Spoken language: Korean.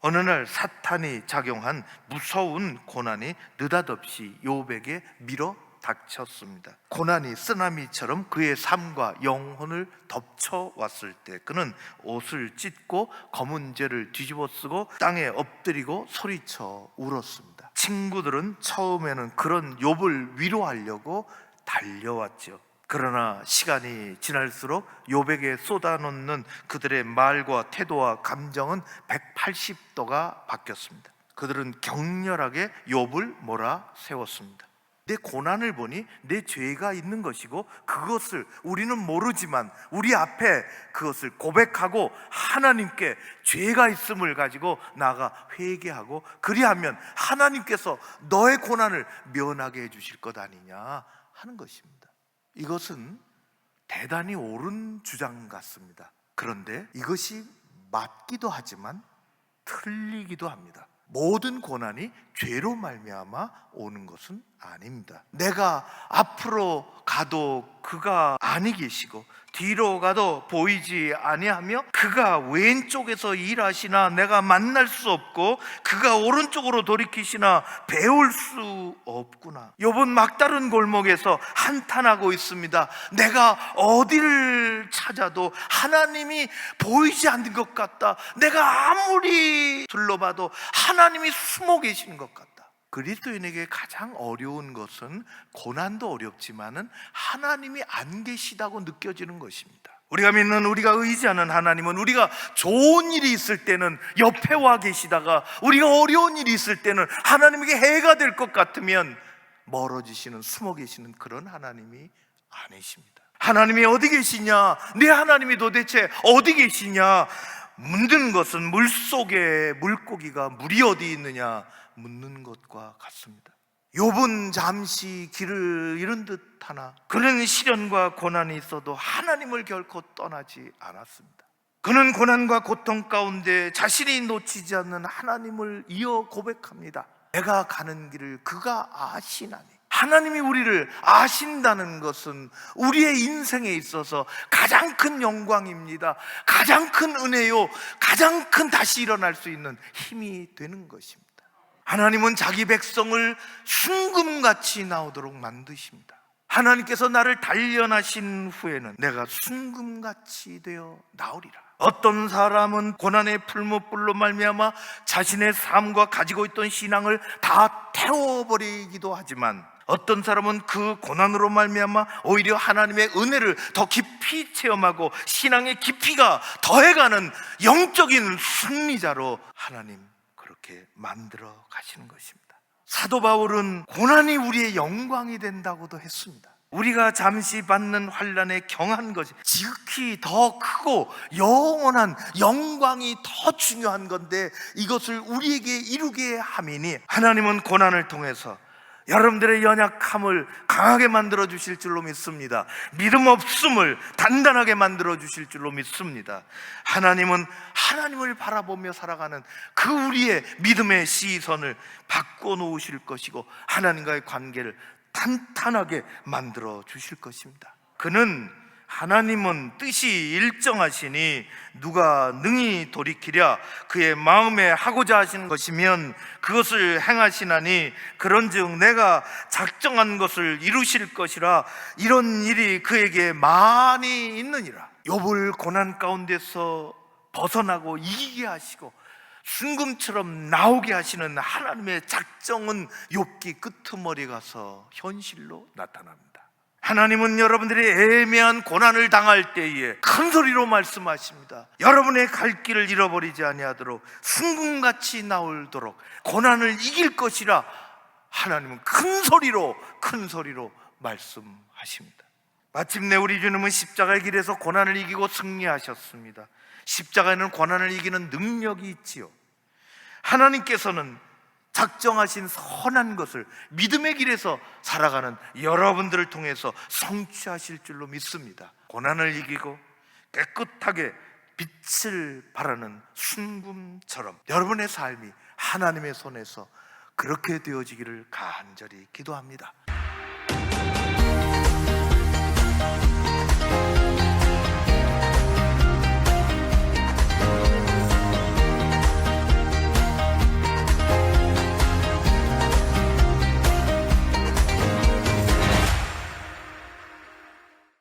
어느 날 사탄이 작용한 무서운 고난이 느닷없이 욥에게 밀어 닥쳤습니다. 고난이 쓰나미처럼 그의 삶과 영혼을 덮쳐왔을 때 그는 옷을 찢고 검은 죄를 뒤집어 쓰고 땅에 엎드리고 소리쳐 울었습니다. 친구들은 처음에는 그런 욥을 위로하려고 달려왔죠. 그러나 시간이 지날수록 욥에게 쏟아놓는 그들의 말과 태도와 감정은 180도가 바뀌었습니다. 그들은 격렬하게 욥을 몰아세웠습니다. 내 고난을 보니 내 죄가 있는 것이고 그것을 우리는 모르지만 우리 앞에 그것을 고백하고 하나님께 죄가 있음을 가지고 나아가 회개하고 그리하면 하나님께서 너의 고난을 면하게 해주실 것 아니냐 하는 것입니다. 이것은 대단히 옳은 주장 같습니다. 그런데 이것이 맞기도 하지만 틀리기도 합니다. 모든 고난이 죄로 말미암아 오는 것은 아닙니다. 내가 앞으로 가도 그가 아니 계시고 뒤로 가도 보이지 아니하며 그가 왼쪽에서 일하시나 내가 만날 수 없고 그가 오른쪽으로 돌이키시나 배울 수 없구나. 욥은 막다른 골목에서 한탄하고 있습니다. 내가 어디를 찾아도 하나님이 보이지 않는 것 같다. 내가 아무리 둘러봐도 하나님이 숨어 계시는 것 같다. 그리스도인에게 가장 어려운 것은 고난도 어렵지만은 하나님이 안 계시다고 느껴지는 것입니다. 우리가 믿는, 우리가 의지하는 하나님은 우리가 좋은 일이 있을 때는 옆에 와 계시다가 우리가 어려운 일이 있을 때는 하나님에게 해가 될 것 같으면 멀어지시는, 숨어 계시는 그런 하나님이 아니십니다. 하나님이 어디 계시냐? 내 하나님이 도대체 어디 계시냐? 묻는 것은 물속에 물고기가 물이 어디 있느냐 묻는 것과 같습니다. 욥은 잠시 길을 잃은 듯 하나 그는 시련과 고난이 있어도 하나님을 결코 떠나지 않았습니다. 그는 고난과 고통 가운데 자신이 놓치지 않는 하나님을 이어 고백합니다. 내가 가는 길을 그가 아시나니. 하나님이 우리를 아신다는 것은 우리의 인생에 있어서 가장 큰 영광입니다. 가장 큰 은혜요, 가장 큰 다시 일어날 수 있는 힘이 되는 것입니다. 하나님은 자기 백성을 순금같이 나오도록 만드십니다. 하나님께서 나를 단련하신 후에는 내가 순금같이 되어 나오리라. 어떤 사람은 고난의 풀무불로 말미암아 자신의 삶과 가지고 있던 신앙을 다 태워버리기도 하지만 어떤 사람은 그 고난으로 말미암아 오히려 하나님의 은혜를 더 깊이 체험하고 신앙의 깊이가 더해가는 영적인 승리자로 하나님 그렇게 만들어 가시는 것입니다. 사도 바울은 고난이 우리의 영광이 된다고도 했습니다. 우리가 잠시 받는 환난에 경한 것이 지극히 더 크고 영원한 영광이 더 중요한 건데 이것을 우리에게 이루게 함이니 하나님은 고난을 통해서 여러분들의 연약함을 강하게 만들어 주실 줄로 믿습니다. 믿음 없음을 단단하게 만들어 주실 줄로 믿습니다. 하나님은 하나님을 바라보며 살아가는 그 우리의 믿음의 시선을 바꿔 놓으실 것이고 하나님과의 관계를 탄탄하게 만들어 주실 것입니다. 그는 하나님은 뜻이 일정하시니 누가 능히 돌이키랴. 그의 마음에 하고자 하시는 것이면 그것을 행하시나니 그런즉 내가 작정한 것을 이루실 것이라. 이런 일이 그에게 많이 있느니라. 욥을 고난 가운데서 벗어나고 이기게 하시고 순금처럼 나오게 하시는 하나님의 작정은 욥기 끄트머리 가서 현실로 나타납니다. 하나님은 여러분들이 애매한 고난을 당할 때에 큰 소리로 말씀하십니다. 여러분의 갈 길을 잃어버리지 아니하도록 순금같이 나오도록 고난을 이길 것이라. 하나님은 큰 소리로 말씀하십니다. 마침내 우리 주님은 십자가의 길에서 고난을 이기고 승리하셨습니다. 십자가에는 고난을 이기는 능력이 있지요. 하나님께서는 작정하신 선한 것을 믿음의 길에서 살아가는 여러분들을 통해서 성취하실 줄로 믿습니다. 고난을 이기고 깨끗하게 빛을 발하는 순금처럼 여러분의 삶이 하나님의 손에서 그렇게 되어지기를 간절히 기도합니다.